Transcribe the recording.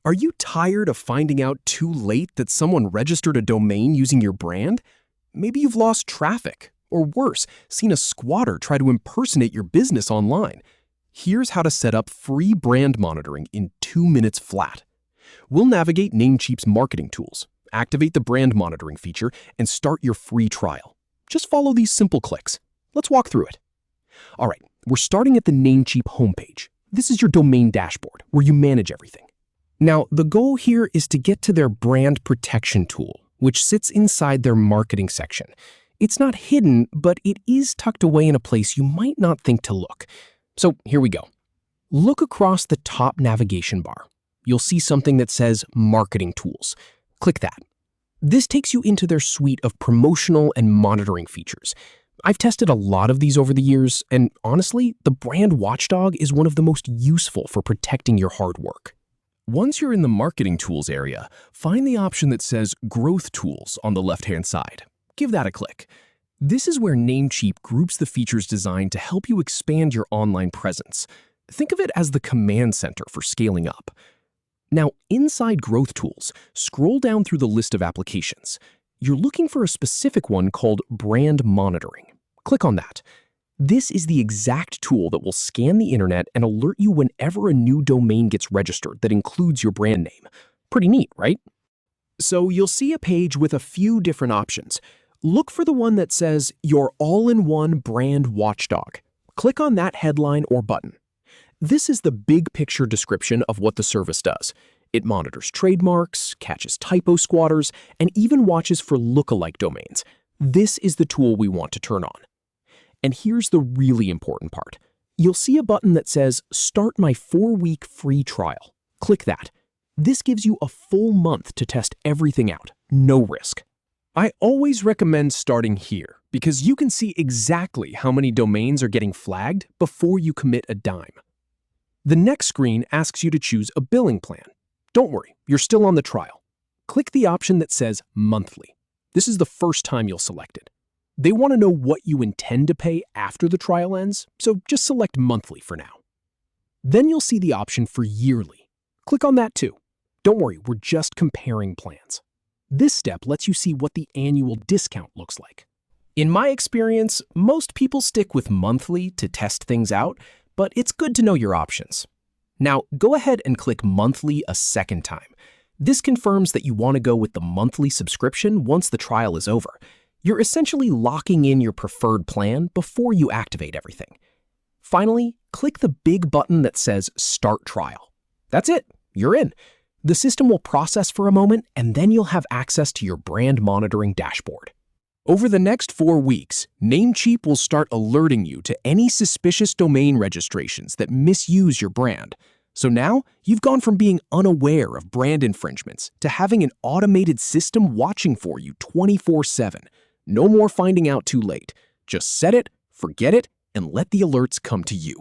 Are you tired of finding out too late that someone registered a domain using your brand? Maybe you've lost traffic, or worse, seen a squatter try to impersonate your business online. Here's how to set up free brand monitoring in 2 minutes flat. We'll navigate Namecheap's marketing tools, activate the brand monitoring feature, and start your free trial. Just follow these simple clicks. Let's walk through it. All right, we're starting at the Namecheap homepage. This is your domain dashboard, where you manage everything. Now, the goal here is to get to their brand protection tool, which sits inside their marketing section. It's not hidden, but it is tucked away in a place you might not think to look. So here we go. Look across the top navigation bar. You'll see something that says Marketing Tools. Click that. This takes you into their suite of promotional and monitoring features. I've tested a lot of these over the years, and honestly, the Brand Watchdog is one of the most useful for protecting your hard work. Once you're in the Marketing Tools area, find the option that says Growth Tools on the left-hand side. Give that a click. This is where Namecheap groups the features designed to help you expand your online presence. Think of it as the command center for scaling up. Now, inside Growth Tools, scroll down through the list of applications. You're looking for a specific one called Brand Monitoring. Click on that. This is the exact tool that will scan the internet and alert you whenever a new domain gets registered that includes your brand name. Pretty neat, right? So you'll see a page with a few different options. Look for the one that says Your All-in-One Brand Watchdog. Click on that headline or button. This is the big picture description of what the service does. It monitors trademarks, catches typo squatters, and even watches for lookalike domains. This is the tool we want to turn on. And here's the really important part. You'll see a button that says Start My 4-week free trial. Click that. This gives you a full month to test everything out, no risk. I always recommend starting here because you can see exactly how many domains are getting flagged before you commit a dime. The next screen asks you to choose a billing plan. Don't worry, you're still on the trial. Click the option that says Monthly. This is the first time you'll select it. They want to know what you intend to pay after the trial ends, so just select Monthly for now. Then you'll see the option for Yearly. Click on that too. Don't worry, we're just comparing plans. This step lets you see what the annual discount looks like. In my experience, most people stick with Monthly to test things out, but it's good to know your options. Now, go ahead and click Monthly a second time. This confirms that you want to go with the monthly subscription once the trial is over. You're essentially locking in your preferred plan before you activate everything. Finally, click the big button that says Start Trial. That's it, you're in. The system will process for a moment, and then you'll have access to your brand monitoring dashboard. Over the next 4 weeks, Namecheap will start alerting you to any suspicious domain registrations that misuse your brand. So now, you've gone from being unaware of brand infringements to having an automated system watching for you 24/7. No more finding out too late. Just set it, forget it, and let the alerts come to you.